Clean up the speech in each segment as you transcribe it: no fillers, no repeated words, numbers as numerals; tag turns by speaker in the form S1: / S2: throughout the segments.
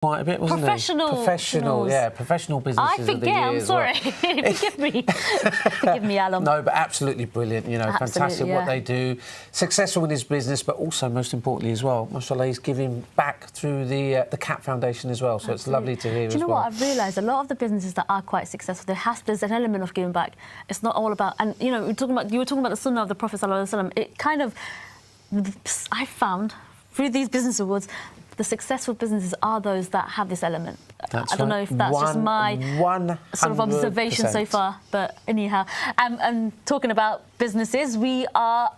S1: quite a bit, wasn't
S2: Professional,
S1: yeah, professional businesses.
S2: I forget. I'm sorry. Forgive me. Forgive me, Alan.
S1: No, but absolutely brilliant. You know,
S2: Absolutely,
S1: fantastic
S2: yeah.
S1: what they do. Successful in his business, but also most importantly as well, mashallah, he's giving back through the CAP Foundation as well. So it's lovely to hear.
S2: Do you know what I've realised? A lot of the businesses that are quite successful, there's an element of giving back. It's not all about, and you know, you were talking about the sunnah of the Prophet ﷺ. It kind of, I found through these business awards, the successful businesses are those that have this element.
S1: That's
S2: I don't know if that's just my
S1: 100%.
S2: sort of observation so far, but anyhow. And talking about businesses, we are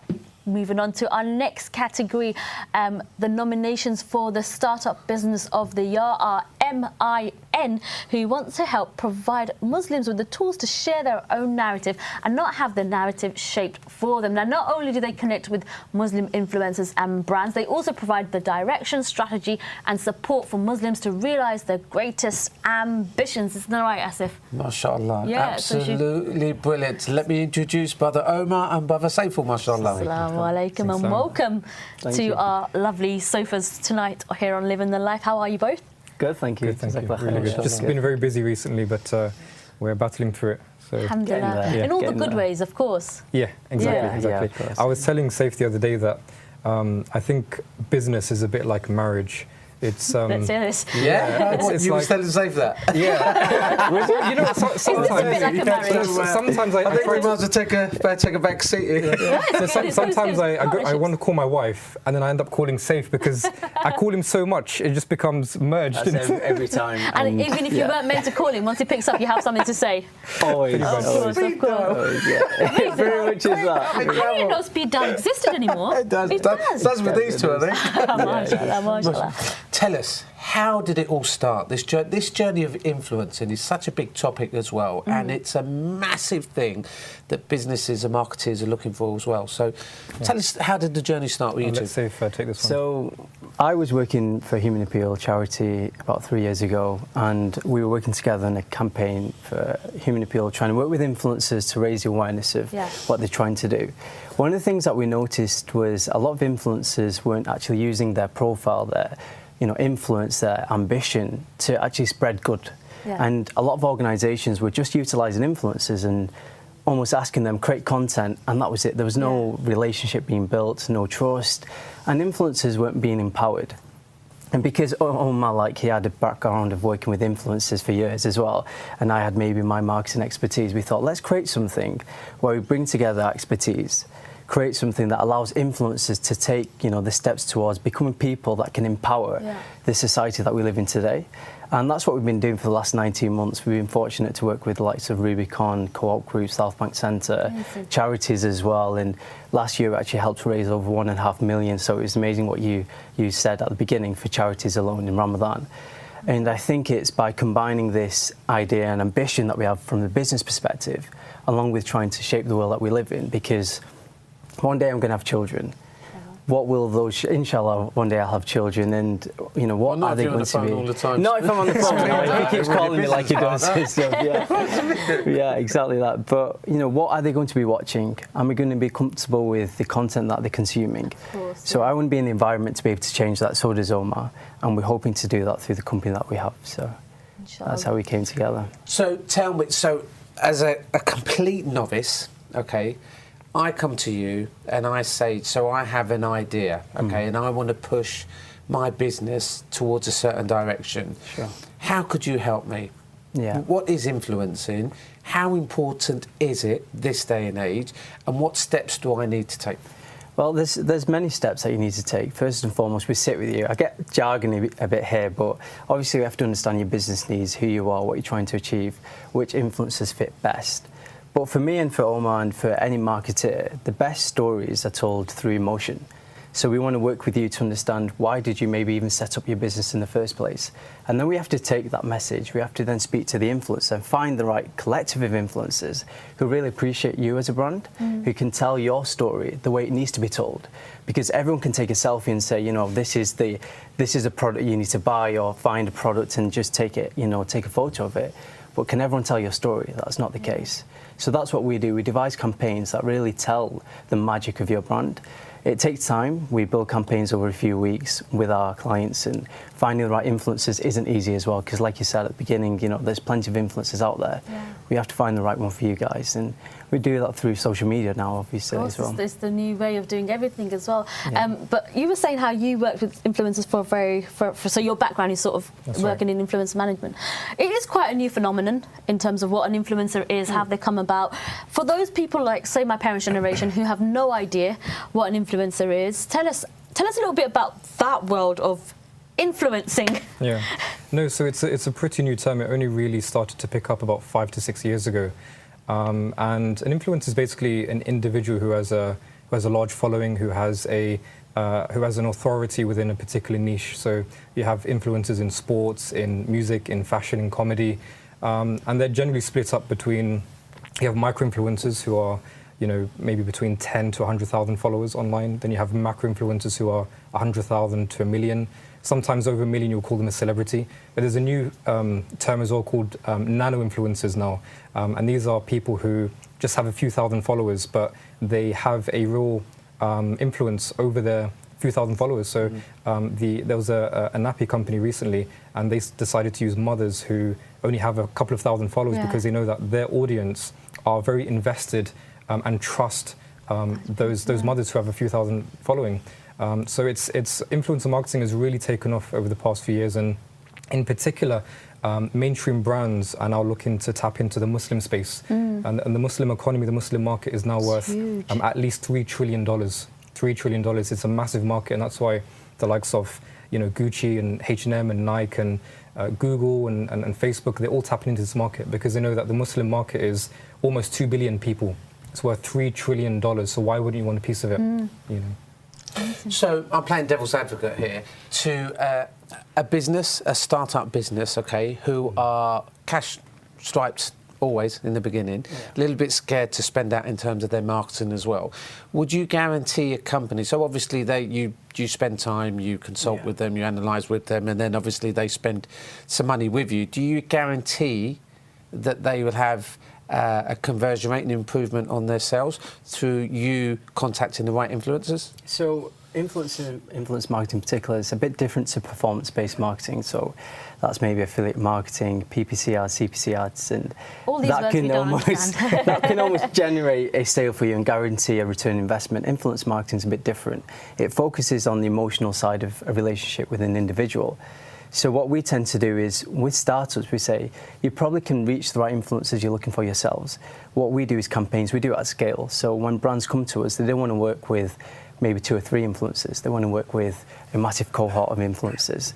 S2: moving on to our next category. The nominations for the Startup Business of the Year are M.I.N, who want to help provide Muslims with the tools to share their own narrative and not have the narrative shaped for them. Now, not only do they connect with Muslim influencers and brands, they also provide the direction, strategy and support for Muslims to realise their greatest ambitions. Isn't that right, Asif?
S1: MashaAllah.
S2: Yeah,
S1: absolutely brilliant. Let me introduce Brother Omar and Brother Saif, MashaAllah.
S2: Assalamu alaikum and welcome to our lovely sofas tonight here on Living the Life. How are you both?
S3: Good, thank you.
S4: Good, thank you. Really good. Just been very busy recently, but we're battling through it. So
S2: Alhamdulillah. In all the good ways, of course.
S4: Yeah, exactly.
S2: Yeah.
S4: Exactly.
S3: Yeah,
S4: I was telling Saif the other day that I think business is a bit like marriage. It's
S2: Let's hear this.
S1: Yeah,
S4: it's
S1: you were
S4: like,
S1: telling Saif that.
S4: Yeah. You know, sometimes
S2: like a marriage?
S4: sometimes
S1: I think we might as well take a back seat here.
S4: So sometimes I want to call my wife, and then I end up calling Saif because I call him so much, it just becomes merged.
S3: That's every time.
S2: And even if you weren't meant to call him, once he picks up, you have something to say.
S3: Always.
S2: Of course.
S3: Yeah. Very much is that.
S2: I didn't know speed dial existed anymore.
S1: It does.
S2: It does.
S1: Does with these two, I think.
S2: Mashallah, mashallah.
S1: Tell us, how did it all start? This journey of influencing is such a big topic as well, and it's a massive thing that businesses and marketers are looking for as well. So tell us, how did the journey start with you two?
S4: Let's see if I take this one.
S3: So I was working for Human Appeal charity about 3 years ago, and we were working together on a campaign for Human Appeal, trying to work with influencers to raise the awareness of what they're trying to do. One of the things that we noticed was a lot of influencers weren't actually using their profile, their influence, their ambition to actually spread good.
S2: Yeah.
S3: And a lot of organisations were just utilising influencers and almost asking them create content, and that was it. There was no relationship being built, no trust, and influencers weren't being empowered. And because Omar, he had a background of working with influencers for years as well, and I had maybe my marketing expertise, we thought, let's create something where we bring together expertise, create something that allows influencers to take, the steps towards becoming people that can empower the society that we live in today. And that's what we've been doing for the last 19 months. We've been fortunate to work with the likes of Rubicon, Co-op Group, South Bank Centre, charities as well. And last year we actually helped raise over $1.5 million. So it was amazing what you said at the beginning for charities alone in Ramadan. And I think it's by combining this idea and ambition that we have from the business perspective, along with trying to shape the world that we live in, because one day I'm going to have children. What will those? Inshallah, one day I'll have children, and what are they going to be?
S1: All the time.
S3: Not if I'm on the phone. If he keeps calling me like he does. Yeah, exactly that. But what are they going to be watching? Am I going to be comfortable with the content that they're consuming?
S2: Of course,
S3: so I want to be in the environment to be able to change that. So does Omar, and we're hoping to do that through the company that we have. So that's how we came together.
S1: So tell me, as a complete novice, okay, I come to you and I say, so I have an idea, okay, and I want to push my business towards a certain direction.
S3: Sure.
S1: How could you help me?
S3: Yeah.
S1: What is influencing? How important is it this day and age? And what steps do I need to take?
S3: Well, there's many steps that you need to take. First and foremost, we sit with you. I get jargon a bit here, but obviously we have to understand your business needs, who you are, what you're trying to achieve, which influencers fit best. But for me and for Omar and for any marketer, the best stories are told through emotion. So we want to work with you to understand why did you maybe even set up your business in the first place. And then we have to take that message. We have to then speak to the influencer and find the right collective of influencers who really appreciate you as a brand, who can tell your story the way it needs to be told. Because everyone can take a selfie and say, this is a product you need to buy, or find a product and just take it, take a photo of it. But can everyone tell your story? That's not the case. So that's what we do. We devise campaigns that really tell the magic of your brand. It takes time. We build campaigns over a few weeks with our clients, and finding the right influencers isn't easy as well, because like you said at the beginning, you know, there's plenty of influencers out there.
S2: Yeah.
S3: We have to find the right one for you guys, and we do that through social media now, obviously, as well.
S2: It's the new way of doing everything as well.
S3: Yeah.
S2: But you were saying how you worked with influencers so your background is sort of working in influencer management. It is quite a new phenomenon in terms of what an influencer is, how they come about. For those people like, say, my parents' generation who have no idea what an influencer is, tell us a little bit about that world of influencing.
S4: Yeah, no, so it's a pretty new term. It only really started to pick up about 5 to 6 years ago. And an influencer is basically an individual who has a large following, who has an authority within a particular niche. So you have influencers in sports, in music, in fashion, in comedy, and they're generally split up between. You have micro-influencers who are, you know, maybe between 10 to 100,000 followers online. Then you have macro-influencers who are 100,000 to 1 million. Sometimes over 1 million, you'll call them a celebrity. But there's a new term as well called nano-influencers now. And these are people who just have a few thousand followers, but they have a real influence over their few thousand followers. So there was a nappy company recently, and they decided to use mothers who only have a couple of thousand followers because they know that their audience are very invested and trust those mothers who have a few thousand following. So it's influencer marketing has really taken off over the past few years, and in particular, mainstream brands are now looking to tap into the Muslim space, and the Muslim economy, the Muslim market is now worth at least $3 trillion. $3 trillion. It's a massive market, and that's why the likes of, you know, Gucci and H&M and Nike and Google and Facebook, they're all tapping into this market because they know that the Muslim market is almost 2 billion people. It's worth $3 trillion. So why wouldn't you want a piece of it? You know.
S1: So I'm playing devil's advocate here to a business, a startup business, okay, who are cash striped always in the beginning, a little bit scared to spend out in terms of their marketing as well. Would you guarantee a company, so obviously you spend time, you consult with them, you analyse with them, and then obviously they spend some money with you. Do you guarantee that they will have a conversion rate and improvement on their sales through you contacting the right influencers?
S3: So influence marketing in particular is a bit different to performance-based marketing. So that's maybe affiliate marketing, PPC ads, CPC ads, and
S2: all these
S3: that
S2: words
S3: can
S2: we don't
S3: almost that can almost generate a sale for you and guarantee a return on investment. Influence marketing is a bit different. It focuses on the emotional side of a relationship with an individual. So what we tend to do is, with startups, we say, you probably can reach the right influencers you're looking for yourselves. What we do is campaigns. We do it at scale. So when brands come to us, they don't want to work with maybe 2 or 3 influencers. They want to work with a massive cohort of influencers.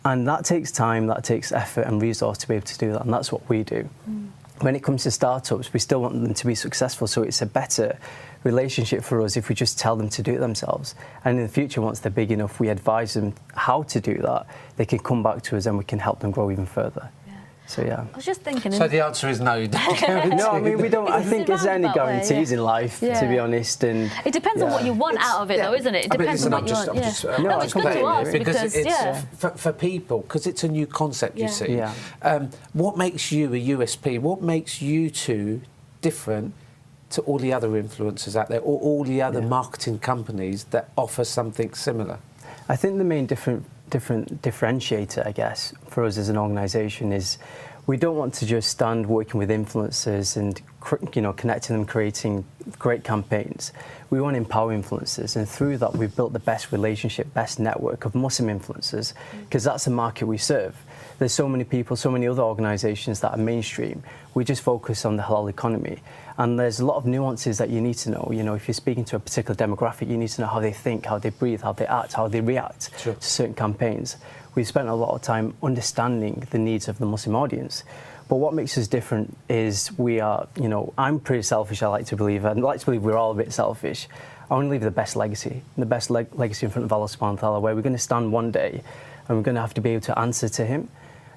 S3: And that takes time, that takes effort and resource to be able to do that, and that's what we do. When it comes to startups, we still want them to be successful, so it's a better relationship for us if we just tell them to do it themselves. And in the future, once they're big enough, we advise them how to do that. They can come back to us and we can help them grow even further. So yeah.
S2: I was just thinking.
S1: So the answer is no. You don't guarantee.
S3: No, I mean we don't. I think there's only guarantees in life, to be honest. And
S2: it depends on what you want out of it, though, isn't it? It depends on what you want.
S3: No,
S2: it's good to ask because it's
S1: for people, because it's a new concept. You see, what makes you a USP? What makes you two different to all the other influencers out there, or all the other marketing companies that offer something similar?
S3: I think the main differentiator, I guess, for us as an organisation is we don't want to just stand working with influencers and connecting them, creating great campaigns. We want to empower influencers, and through that we've built the best relationship, best network of Muslim influencers, because that's the market we serve. There's so many people, so many other organisations that are mainstream. We just focus on the halal economy. And there's a lot of nuances that you need to know. You know, if you're speaking to a particular demographic, you need to know how they think, how they breathe, how they act, how they react to certain campaigns. We've spent a lot of time understanding the needs of the Muslim audience. But what makes us different is we are, I'm pretty selfish, I like to believe. I'd like to believe we're all a bit selfish. I want to leave the best legacy, legacy in front of Allah subhanahu wa ta'ala, where we're going to stand one day and we're going to have to be able to answer to him.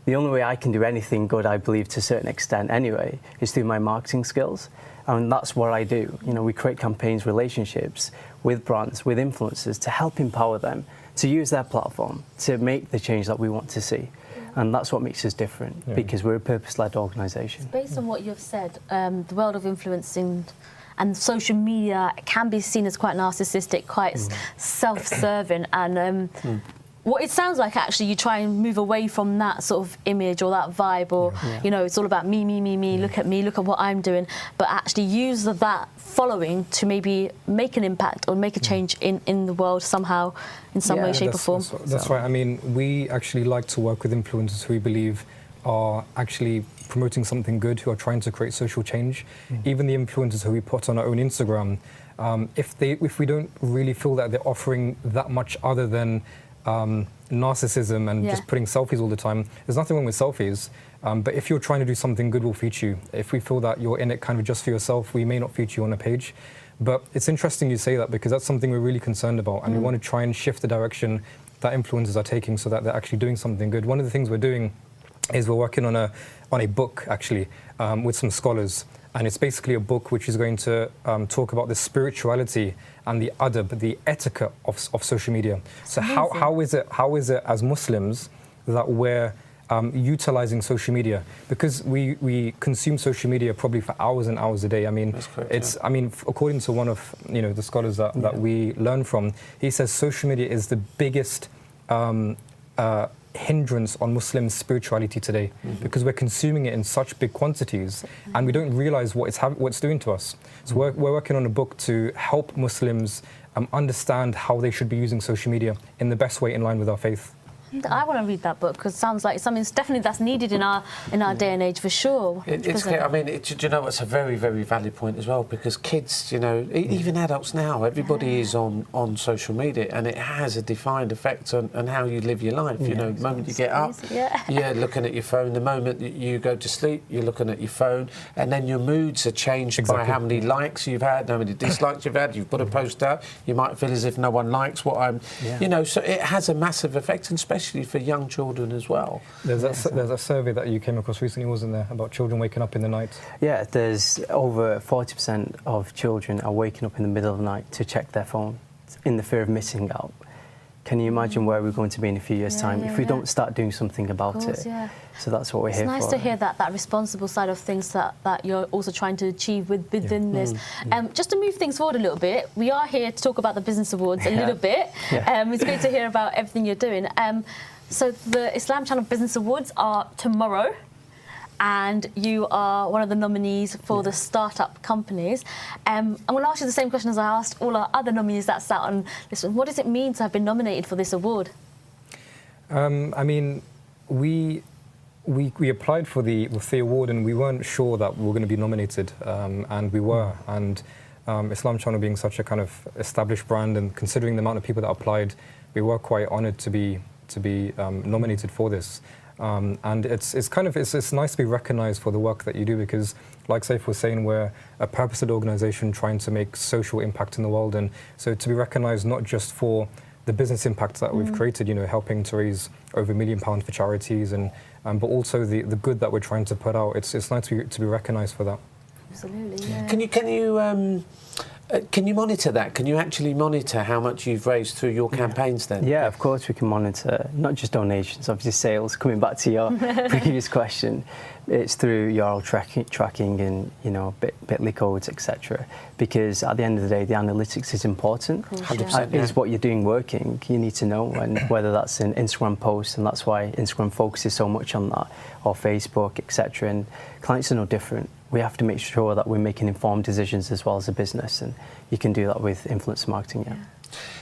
S3: The only way I can do anything good, I believe, to a certain extent anyway, is through my marketing skills. And that's what I do. We create campaigns, relationships with brands, with influencers to help empower them to use their platform to make the change that we want to see. And that's what makes us different, because we're a purpose-led organisation.
S2: Based on what you've said, the world of influencing and social media can be seen as quite narcissistic, quite self-serving, and what it sounds like, actually, you try and move away from that sort of image or that vibe, or you know, it's all about me, me, me, me. Look at me, look at what I'm doing. But actually use that following to maybe make an impact or make a change in the world somehow, in some way, shape, or form.
S4: That's right. I mean, we actually like to work with influencers who we believe are actually promoting something good, who are trying to create social change. Even the influencers who we put on our own Instagram, if we don't really feel that they're offering that much other than narcissism and just putting selfies all the time. There's nothing wrong with selfies, but if you're trying to do something good, we'll feature you. If we feel that you're in it kind of just for yourself, we may not feature you on a page. But it's interesting you say that, because that's something we're really concerned about, and we want to try and shift the direction that influencers are taking so that they're actually doing something good. One of the things we're doing is we're working on a book, actually, with some scholars. And it's basically a book which is going to talk about the spirituality and the adab, the etiquette of social media. So how is it as Muslims that we're utilizing social media? Because we consume social media probably for hours and hours a day. I mean, I mean, according to one of the scholars that we learn from, he says social media is the biggest hindrance on Muslim spirituality today, because we're consuming it in such big quantities and we don't realize what it's doing to us. So we're working on a book to help Muslims understand how they should be using social media in the best way in line with our faith.
S2: I want to read that book, because it sounds like something definitely that's needed in our day and age, for sure.
S1: It's clear. I mean, do you know, it's a very, very valid point as well, because kids, you know, even adults now, everybody is on social media, and it has a defined effect on how you live your life. You know, the moment you get up, you're looking at your phone. The moment you go to sleep, you're looking at your phone, and then your moods are changed by how many likes you've had, how many dislikes you've had. You've put a post out, you might feel as if no one likes what I'm, you know, so it has a massive effect, and especially for young children as well.
S4: There's a survey that you came across recently, wasn't there, about children waking up in the night?
S3: Yeah, there's over 40% of children are waking up in the middle of the night to check their phone in the fear of missing out. Can you imagine where we're going to be in a few years' time if we don't start doing something about it? So that's what we're here for.
S2: It's nice to hear that responsible side of things that you're also trying to achieve within this. Just to move things forward a little bit, we are here to talk about the Business Awards a little bit. It's great to hear about everything you're doing. So the Islam Channel Business Awards are tomorrow, and you are one of the nominees for the startup companies. I'm going to ask you the same question as I asked all our other nominees that sat on this one. What does it mean to have been nominated for this award?
S4: I mean, we applied for the award, and we weren't sure that we were going to be nominated, and we were. And Islam Channel being such a kind of established brand, and considering the amount of people that applied, we were quite honoured to be nominated for this. And it's nice to be recognised for the work that you do, because, like Saif was saying, we're a purpose-led organisation trying to make social impact in the world, and so to be recognised not just for the business impact that we've created, you know, helping to raise over £1 million for charities, and but also the good that we're trying to put out. It's nice to be recognised for that.
S2: Absolutely. Yeah.
S1: Can you monitor that? Can you actually monitor how much you've raised through your campaigns then?
S3: Yeah, of course we can monitor, not just donations, obviously sales. Coming back to your previous question, it's through URL tracking and, you know, Bitly codes, etc. Because at the end of the day, the analytics is important.
S1: 100%.
S3: Is what you're doing working? You need to know, and whether that's an Instagram post, and that's why Instagram focuses so much on that, or Facebook, etc. And clients are no different. We have to make sure that we're making informed decisions as well as a business, and you can do that with influencer marketing. Yeah.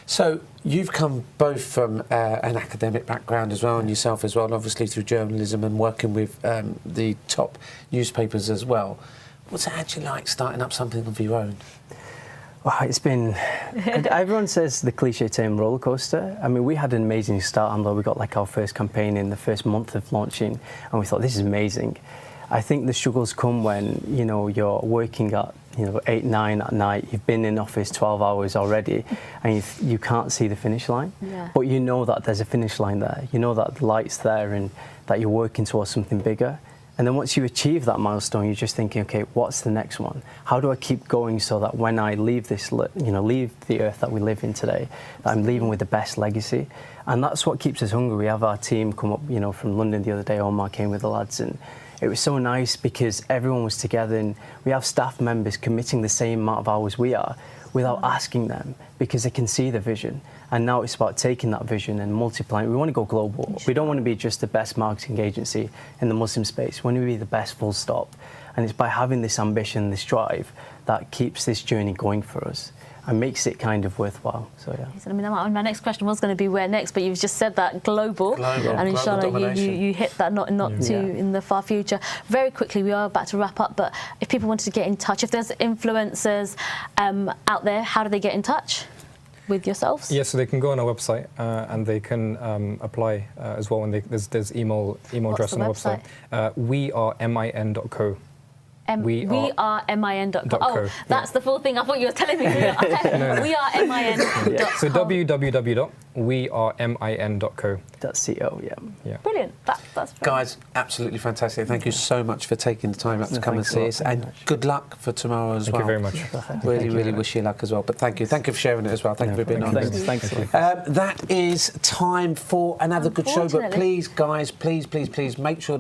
S1: So you've come both from an academic background as well, and yourself as well, and obviously through journalism and working with the top newspapers as well. What's it actually like starting up something of your own?
S3: Oh, it's been, everyone says the cliche term roller coaster. I mean, we had an amazing start, although we got like our first campaign in the first month of launching, and we thought, this is amazing. I think the struggles come when, you know, you're working at, you know, 8, 9 at night, you've been in office 12 hours already, and you can't see the finish line. But you know that there's a finish line there. You know that the light's there and that you're working towards something bigger. And then once you achieve that milestone, you're just thinking, okay, what's the next one? How do I keep going so that when I leave this, you know, leave the earth that we live in today, that I'm leaving with the best legacy? And that's what keeps us hungry. We have our team come up, you know, from London the other day. Omar came with the lads, and it was so nice because everyone was together, and we have staff members committing the same amount of hours we are without asking them, because they can see the vision. And now it's about taking that vision and multiplying. We want to go global. We don't want to be just the best marketing agency in the Muslim space. We want to be the best, full stop. And it's by having this ambition, this drive, that keeps this journey going for us and makes it kind of worthwhile. So yeah.
S2: I mean, my next question was going to be where next, but you've just said that global. And inshallah you hit that not too in the far future. Very quickly, we are about to wrap up, but if people wanted to get in touch, if there's influencers out there, how do they get in touch with yourselves?
S4: Yeah, so they can go on our website and they can apply as well. And there's email address on the website. We are M.I.N.co.
S2: We are M.I.N.co. Oh, that's the full thing. I thought you were telling me. We are M.I.N.co.
S4: So www.wearemin.co.
S3: .co,
S2: yeah. Brilliant. That's
S1: guys, absolutely fantastic. Thank you so much for taking the time out to come and see us, and good luck for tomorrow as well.
S4: Thank you very much.
S1: Really wish you luck as well. But thank you for sharing it as well. Thank you for being on.
S3: Thanks.
S1: That is time for another good show. But please, guys, please make sure that